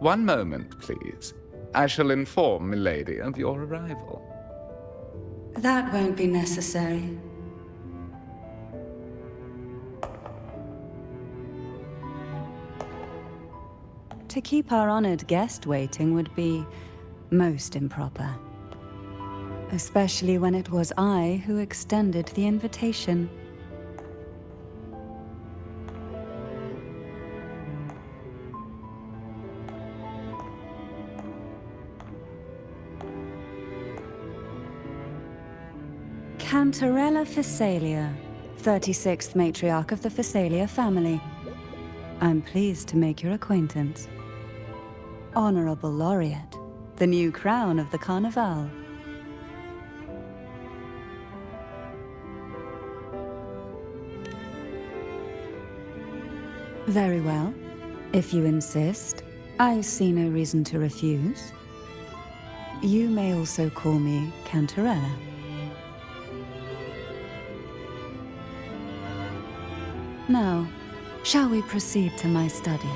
One moment, please. I shall inform Milady of your arrival. That won't be necessary. To keep our honored guest waiting would be most improper. Especially when it was I who extended the invitation. Cantarella Phasalia, 36th matriarch of the Phasalia family. I'm pleased to make your acquaintance. Honorable Laureate, the new crown of the Carnival. Very well. If you insist, I see no reason to refuse. You may also call me Cantarella. Now, shall we proceed to my study?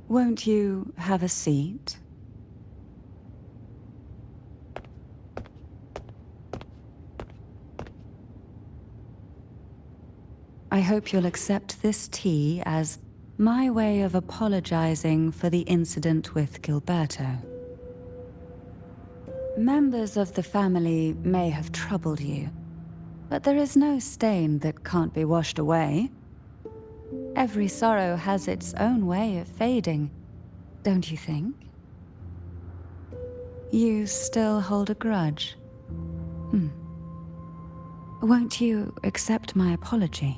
Won't you have a seat? I hope you'll accept this tea as my way of apologizing for the incident with Gilberto. Members of the family may have troubled you, but there is no stain that can't be washed away. Every sorrow has its own way of fading, don't you think? You still hold a grudge? Won't you accept my apology?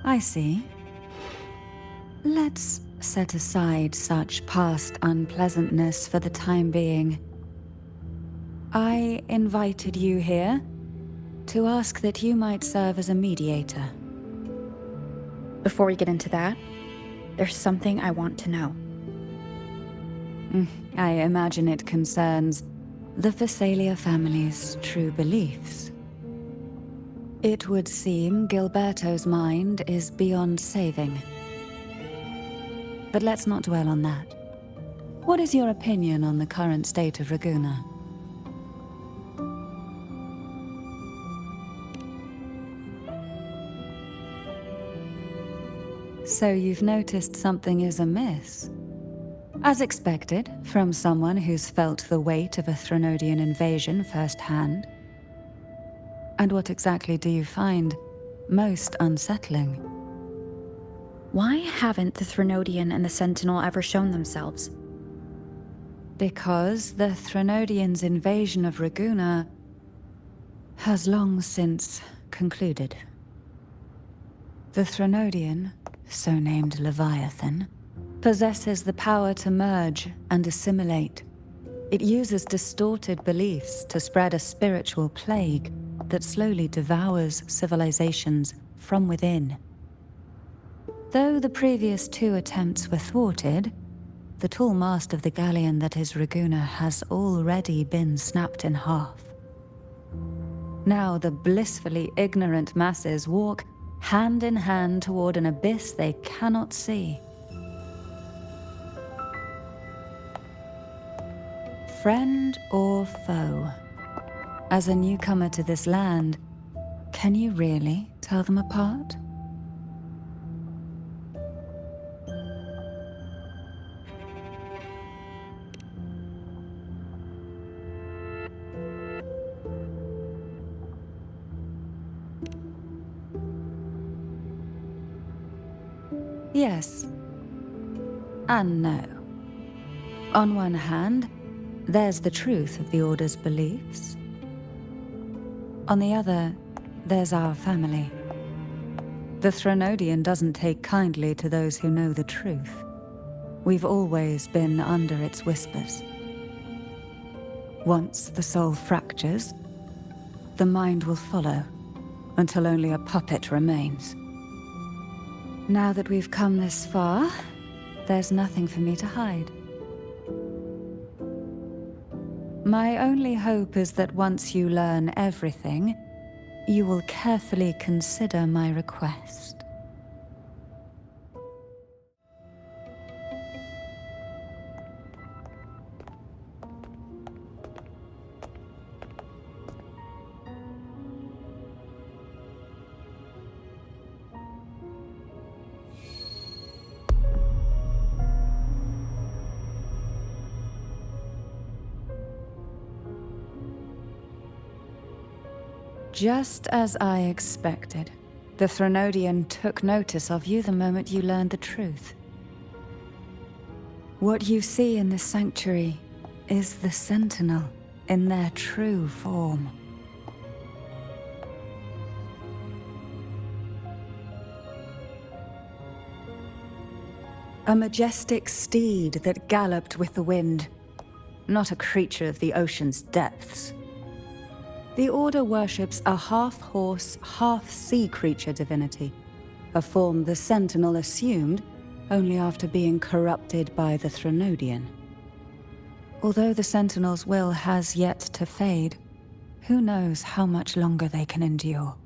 I see. Let's set aside such past unpleasantness for the time being. I invited you here to ask that you might serve as a mediator. Before we get into that, there's something I want to know. I imagine it concerns the Phasalia family's true beliefs. It would seem Gilberto's mind is beyond saving. But let's not dwell on that. What is your opinion on the current state of Raguna? So you've noticed something is amiss? As expected, from someone who's felt the weight of a Threnodian invasion firsthand. And what exactly do you find most unsettling? Why haven't the Threnodian and the Sentinel ever shown themselves? Because the Threnodians' invasion of Raguna has long since concluded. The Threnodian, so named Leviathan, possesses the power to merge and assimilate. It uses distorted beliefs to spread a spiritual plague that slowly devours civilizations from within. Though the previous two attempts were thwarted, the tall mast of the galleon that is Raguna has already been snapped in half. Now the blissfully ignorant masses walk hand in hand toward an abyss they cannot see. Friend or foe? As a newcomer to this land, can you really tell them apart? Yes and no. On one hand, there's the truth of the Order's beliefs. On the other, there's our family. The Threnodian doesn't take kindly to those who know the truth. We've always been under its whispers. Once the soul fractures, the mind will follow, until only a puppet remains. Now that we've come this far, there's nothing for me to hide. My only hope is that once you learn everything, you will carefully consider my request. Just as I expected, the Threnodian took notice of you the moment you learned the truth. What you see in this sanctuary is the Sentinel in their true form. A majestic steed that galloped with the wind, not a creature of the ocean's depths. The Order worships a half-horse, half-sea creature divinity, a form the Sentinel assumed only after being corrupted by the Threnodian. Although the Sentinel's will has yet to fade, who knows how much longer they can endure.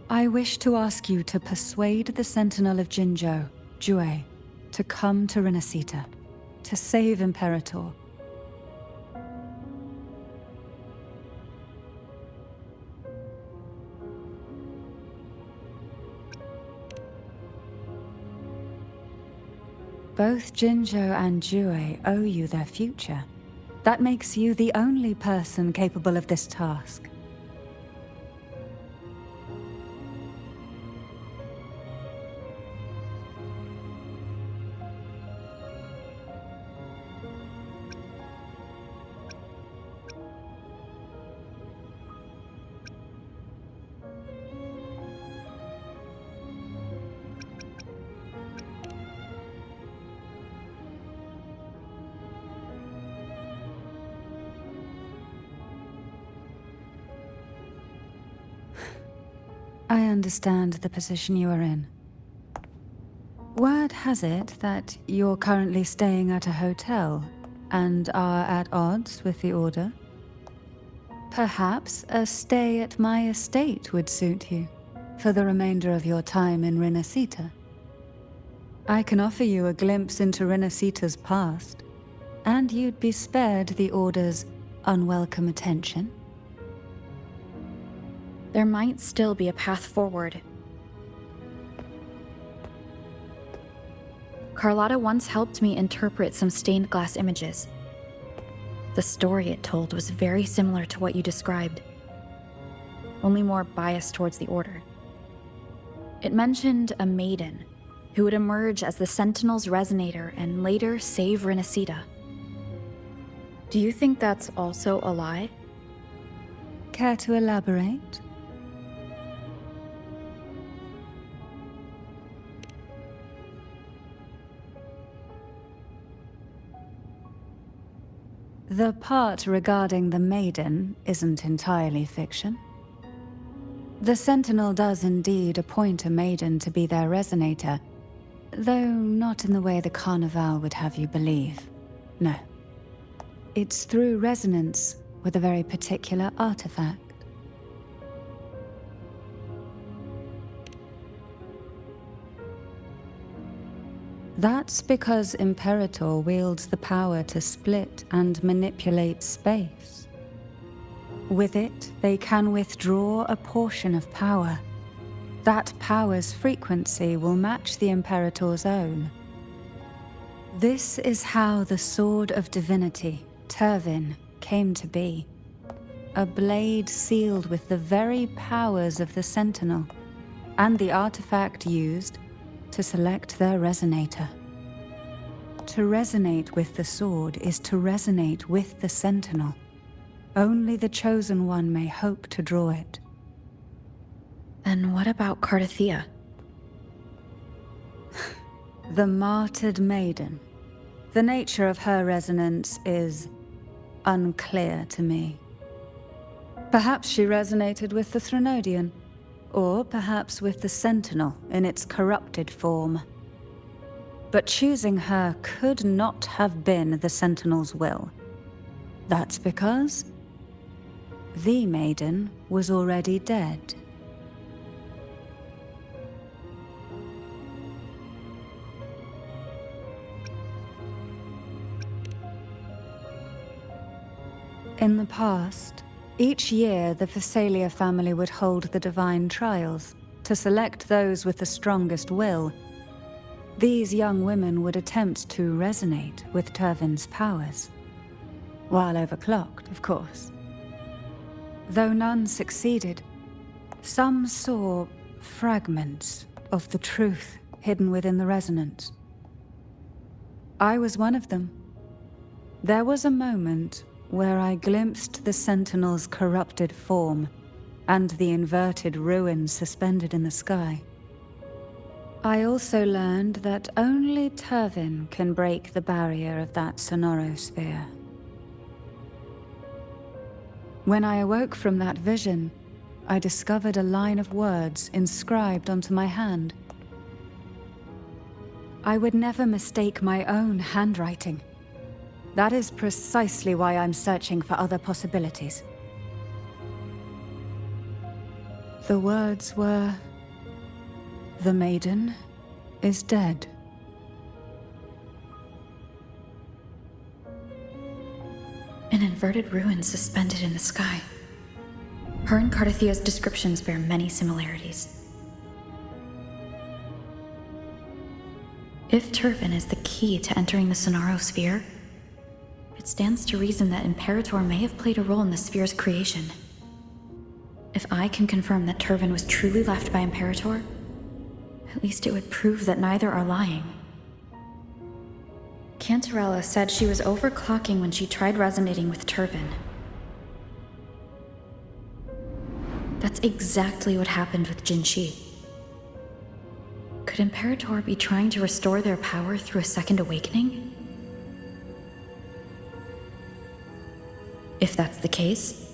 I wish to ask you to persuade the Sentinel of Jinzhou, Jue, to come to Renacita, to save Imperator. Both Jinzhou and Jue owe you their future. That makes you the only person capable of this task. I understand the position you are in. Word has it that you're currently staying at a hotel and are at odds with the Order. Perhaps a stay at my estate would suit you for the remainder of your time in Renacita. I can offer you a glimpse into Renacita's past, and you'd be spared the Order's unwelcome attention. There might still be a path forward. Carlotta once helped me interpret some stained glass images. The story it told was very similar to what you described, only more biased towards the Order. It mentioned a maiden who would emerge as the Sentinel's resonator and later save Renacita. Do you think that's also a lie? Care to elaborate? The part regarding the maiden isn't entirely fiction. The Sentinel does indeed appoint a maiden to be their resonator, though not in the way the Carnival would have you believe. No. It's through resonance with a very particular artifact. That's because Imperator wields the power to split and manipulate space. With it, they can withdraw a portion of power. That power's frequency will match the Imperator's own. This is how the Sword of Divinity, Turvin, came to be. A blade sealed with the very powers of the Sentinel, and the artifact used to select their resonator. To resonate with the sword is to resonate with the Sentinel. Only the Chosen One may hope to draw it. Then what about Cardathea? The martyred maiden. The nature of her resonance is unclear to me. Perhaps she resonated with the Threnodian, or perhaps with the Sentinel in its corrupted form. But choosing her could not have been the Sentinel's will. That's because the maiden was already dead. In the past, each year the Phasalia family would hold the divine trials to select those with the strongest will. These young women would attempt to resonate with Turvin's powers, while overclocked, of course. Though none succeeded, some saw fragments of the truth hidden within the resonance. I was one of them. There was a moment where I glimpsed the Sentinel's corrupted form and the inverted ruins suspended in the sky. I also learned that only Turvin can break the barrier of that sonorosphere. When I awoke from that vision, I discovered a line of words inscribed onto my hand. I would never mistake my own handwriting. That is precisely why I'm searching for other possibilities. The words were, "The maiden is dead." An inverted ruin suspended in the sky. Her and Cardathea's descriptions bear many similarities. If Turvin is the key to entering the Sonarosphere, it stands to reason that Imperator may have played a role in the sphere's creation. If I can confirm that Turvin was truly left by Imperator, at least it would prove that neither are lying. Cantarella said she was overclocking when she tried resonating with Turvin. That's exactly what happened with Jinshi. Could Imperator be trying to restore their power through a second awakening? If that's the case,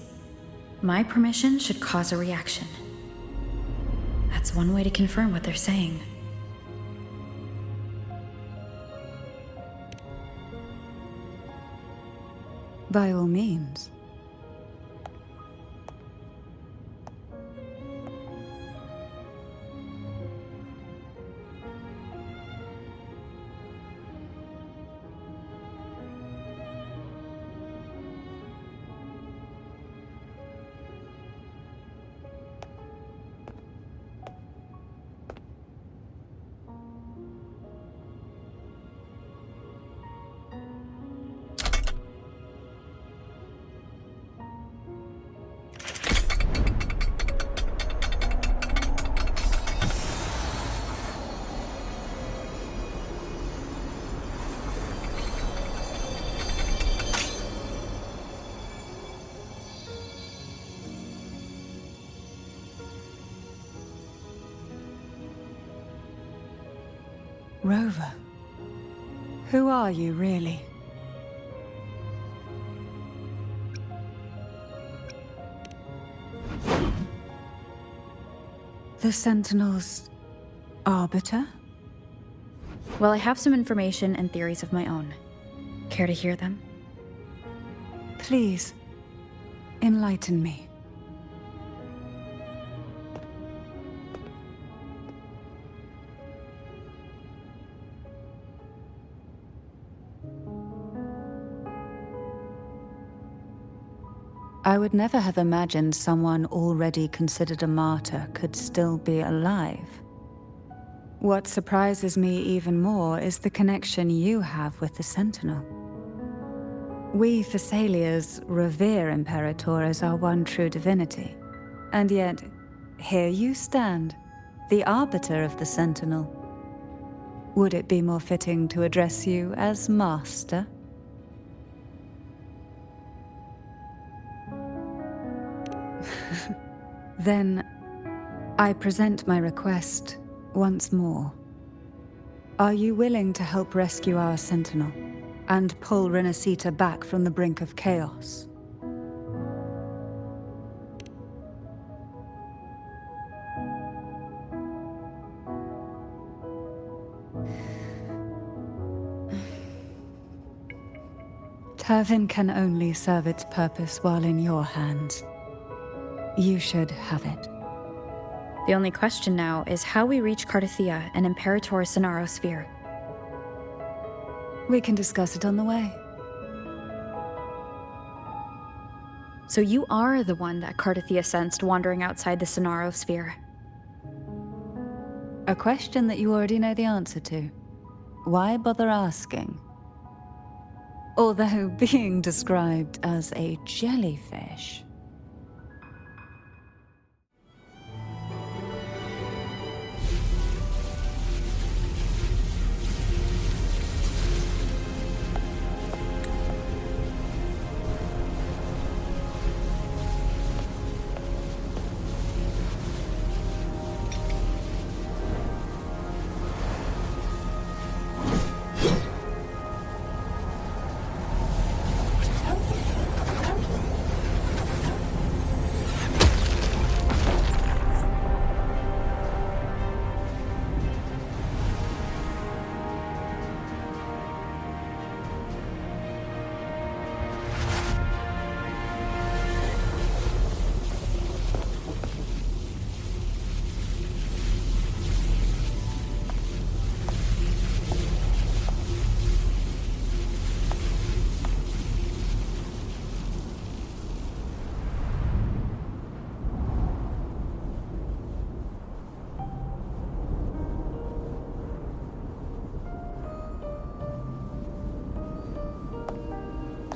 my permission should cause a reaction. That's one way to confirm what they're saying. By all means. Rover, who are you really? The Sentinel's arbiter? Well, I have some information and theories of my own. Care to hear them? Please, enlighten me. I would never have imagined someone already considered a martyr could still be alive. What surprises me even more is the connection you have with the Sentinel. We Thessalians revere Imperator as our one true divinity, and yet, here you stand, the arbiter of the Sentinel. Would it be more fitting to address you as Master? Then, I present my request once more. Are you willing to help rescue our Sentinel and pull Renacita back from the brink of chaos? Turvin can only serve its purpose while in your hands. You should have it. The only question now is how we reach Cardathia and Imperator Sonaro Sphere. We can discuss it on the way. So you are the one that Cardathia sensed wandering outside the Sonaro Sphere. A question that you already know the answer to. Why bother asking? Although being described as a jellyfish.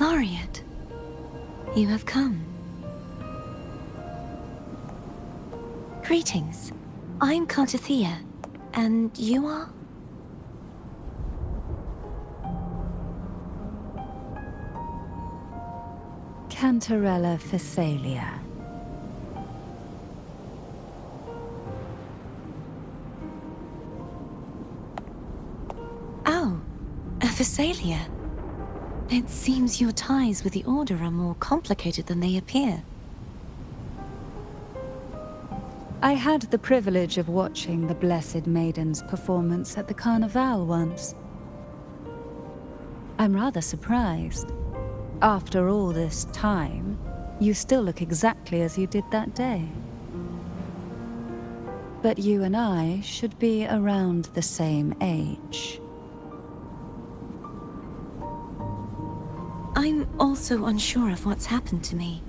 Laureate, you have come. Greetings. I'm Cardathia, and you are? Cantarella Phasalia. Oh, a Phasalia. It seems your ties with the Order are more complicated than they appear. I had the privilege of watching the Blessed Maiden's performance at the Carnival once. I'm rather surprised. After all this time, you still look exactly as you did that day. But you and I should be around the same age. I'm also unsure of what's happened to me.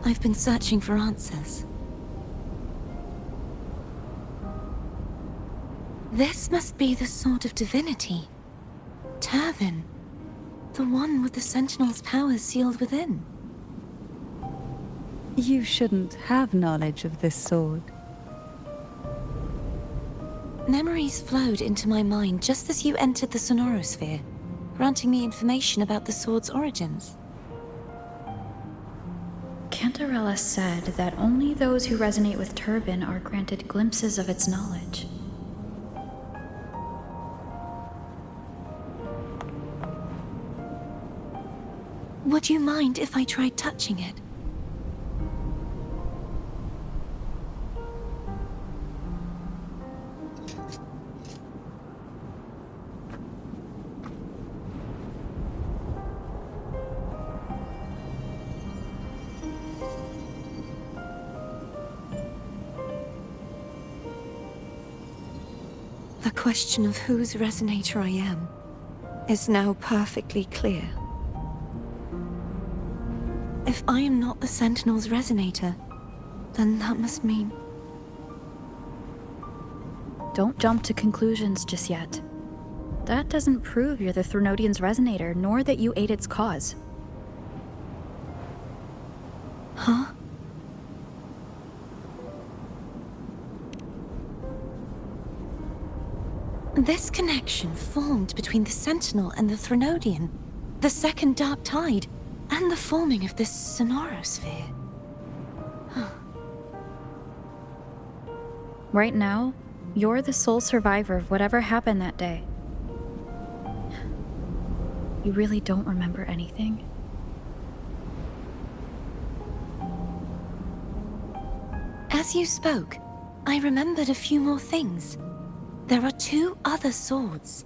I've been searching for answers. This must be the Sword of Divinity. Turvin. The one with the Sentinel's powers sealed within. You shouldn't have knowledge of this sword. Memories flowed into my mind just as you entered the Sonorosphere, granting me information about the sword's origins. Cantarella said that only those who resonate with Turvin are granted glimpses of its knowledge. Would you mind if I tried touching it? The question of whose resonator I am is now perfectly clear. If I am not the Sentinel's resonator, then that must mean... Don't jump to conclusions just yet. That doesn't prove you're the Threnodian's resonator, nor that you aid its cause. Huh? This connection formed between the Sentinel and the Threnodian, the second Dark Tide, and the forming of this sonorosphere. Right now, you're the sole survivor of whatever happened that day. You really don't remember anything? As you spoke, I remembered a few more things. There are 2 other swords.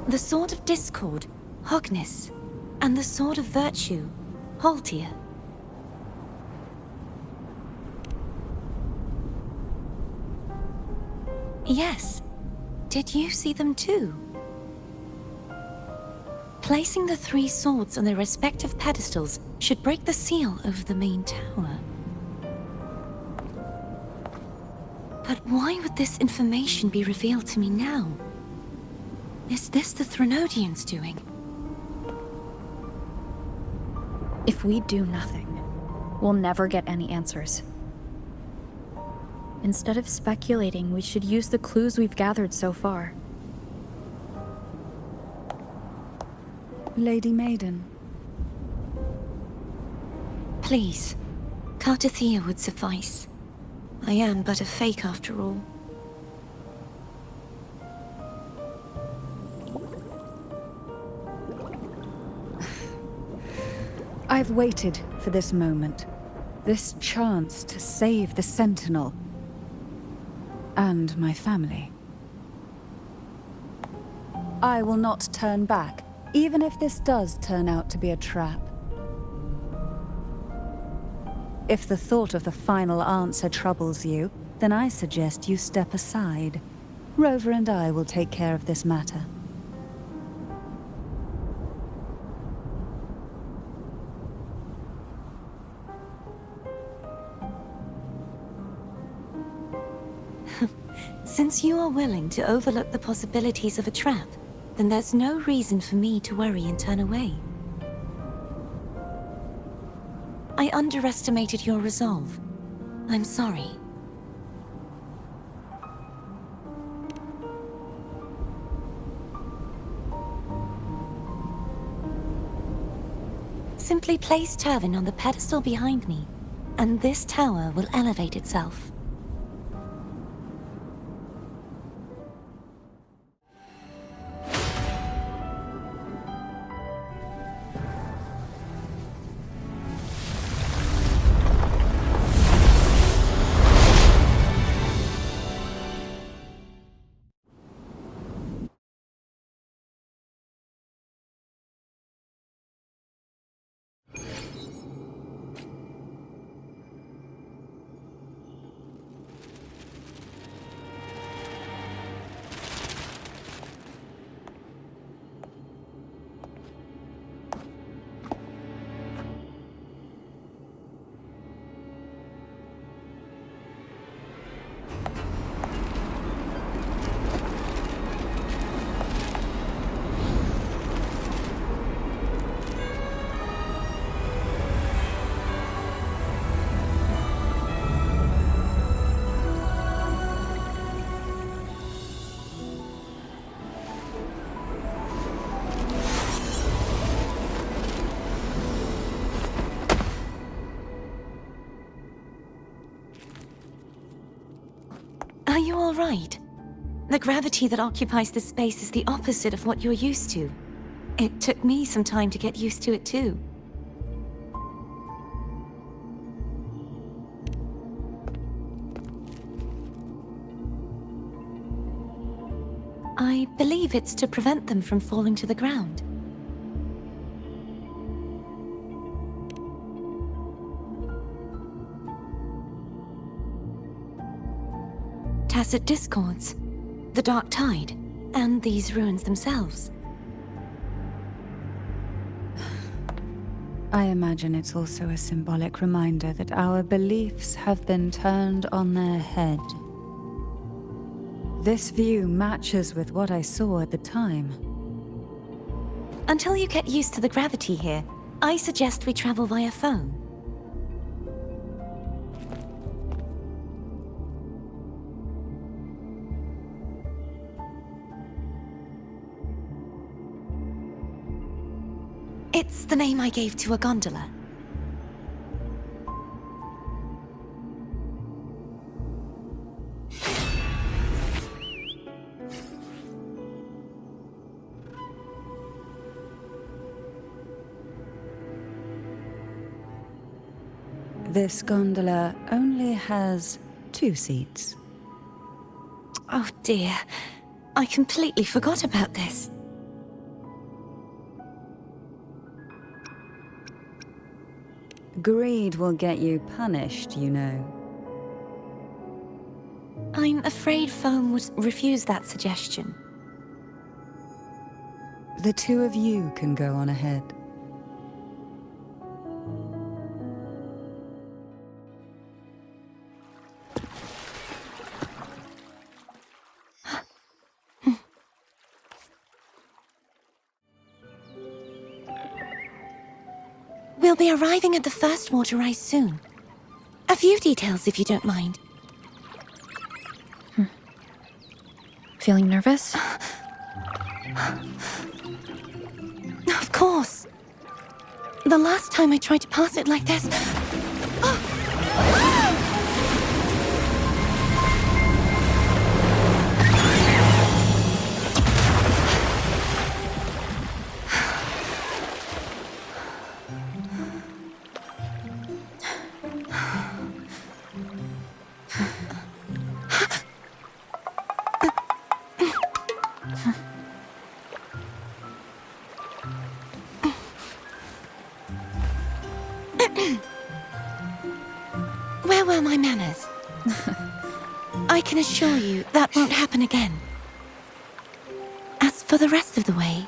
The Sword of Discord, Hognis, and the Sword of Virtue, Haltia. Yes. Did you see them too? Placing the 3 swords on their respective pedestals should break the seal over the main tower. But why would this information be revealed to me now? Is this the Threnodians' doing? If we do nothing, we'll never get any answers. Instead of speculating, we should use the clues we've gathered so far. Lady Maiden. Please, Cartathea would suffice. I am but a fake after all. I've waited for this moment. This chance to save the Sentinel. And my family. I will not turn back, even if this does turn out to be a trap. If the thought of the final answer troubles you, then I suggest you step aside. Rover and I will take care of this matter. Since you are willing to overlook the possibilities of a trap, then there's no reason for me to worry and turn away. I underestimated your resolve. I'm sorry. Simply place Turvin on the pedestal behind me, and this tower will elevate itself. Are you all right? The gravity that occupies this space is the opposite of what you're used to. It took me some time to get used to it too. I believe it's to prevent them from falling to the ground. Tacit discords, the Dark Tide, and these ruins themselves. I imagine it's also a symbolic reminder that our beliefs have been turned on their head. This view matches with what I saw at the time. Until you get used to the gravity here, I suggest we travel via phone. It's the name I gave to a gondola. This gondola only has 2 seats. Oh dear. I completely forgot about this. Greed will get you punished, you know. I'm afraid Foam would refuse that suggestion. The 2 of you can go on ahead. We'll be arriving at the first water rise soon. A few details, if you don't mind. Feeling nervous? Of course. The last time I tried to pass it like this... Where were my manners? I can assure you that won't happen again. As for the rest of the way,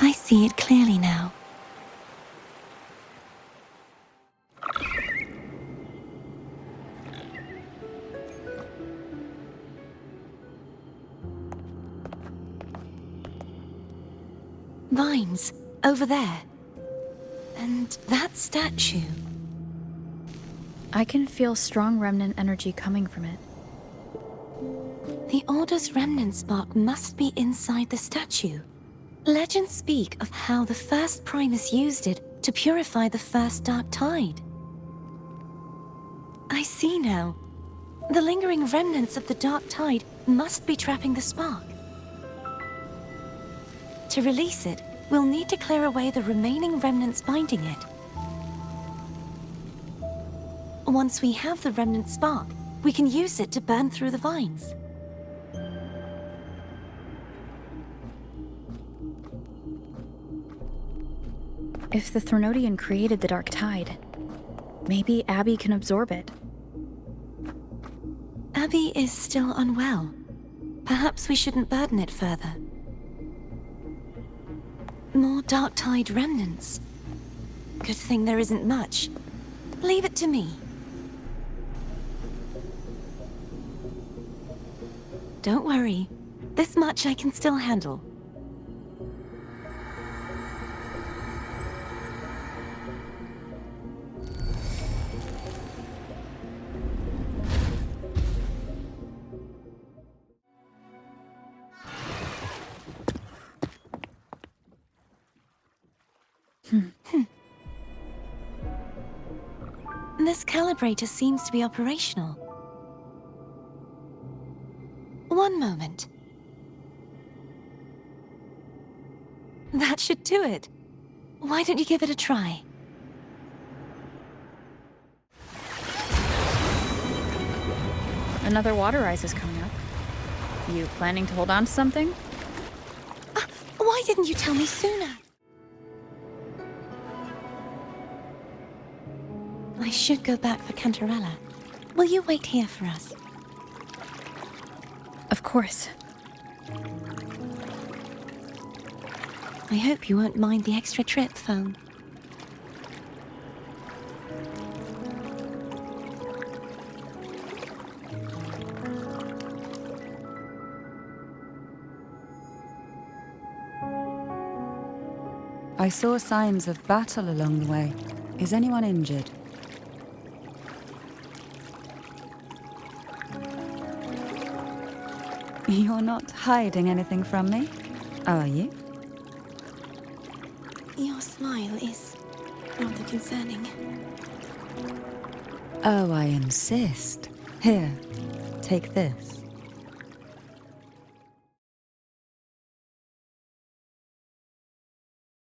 I see it clearly now. Vines, over there. And that statue. I can feel strong remnant energy coming from it. The Order's remnant spark must be inside the statue. Legends speak of how the first Primus used it to purify the first Dark Tide. I see now. The lingering remnants of the Dark Tide must be trapping the spark. To release it, we'll need to clear away the remaining remnants binding it. Once we have the remnant spark, we can use it to burn through the vines. If the Threnodian created the Dark Tide, maybe Abby can absorb it. Abby is still unwell. Perhaps we shouldn't burden it further. More Dark Tide remnants. Good thing there isn't much. Leave it to me. Don't worry. This much I can still handle. This calibrator seems to be operational. One moment. That should do it. Why don't you give it a try? Another water rise is coming up. You planning to hold on to something? Why didn't you tell me sooner? I should go back for Cantarella. Will you wait here for us? Of course. I hope you won't mind the extra trip, Foam. I saw signs of battle along the way. Is anyone injured? You're not hiding anything from me, are you? Your smile is rather concerning. Oh, I insist. Here, take this.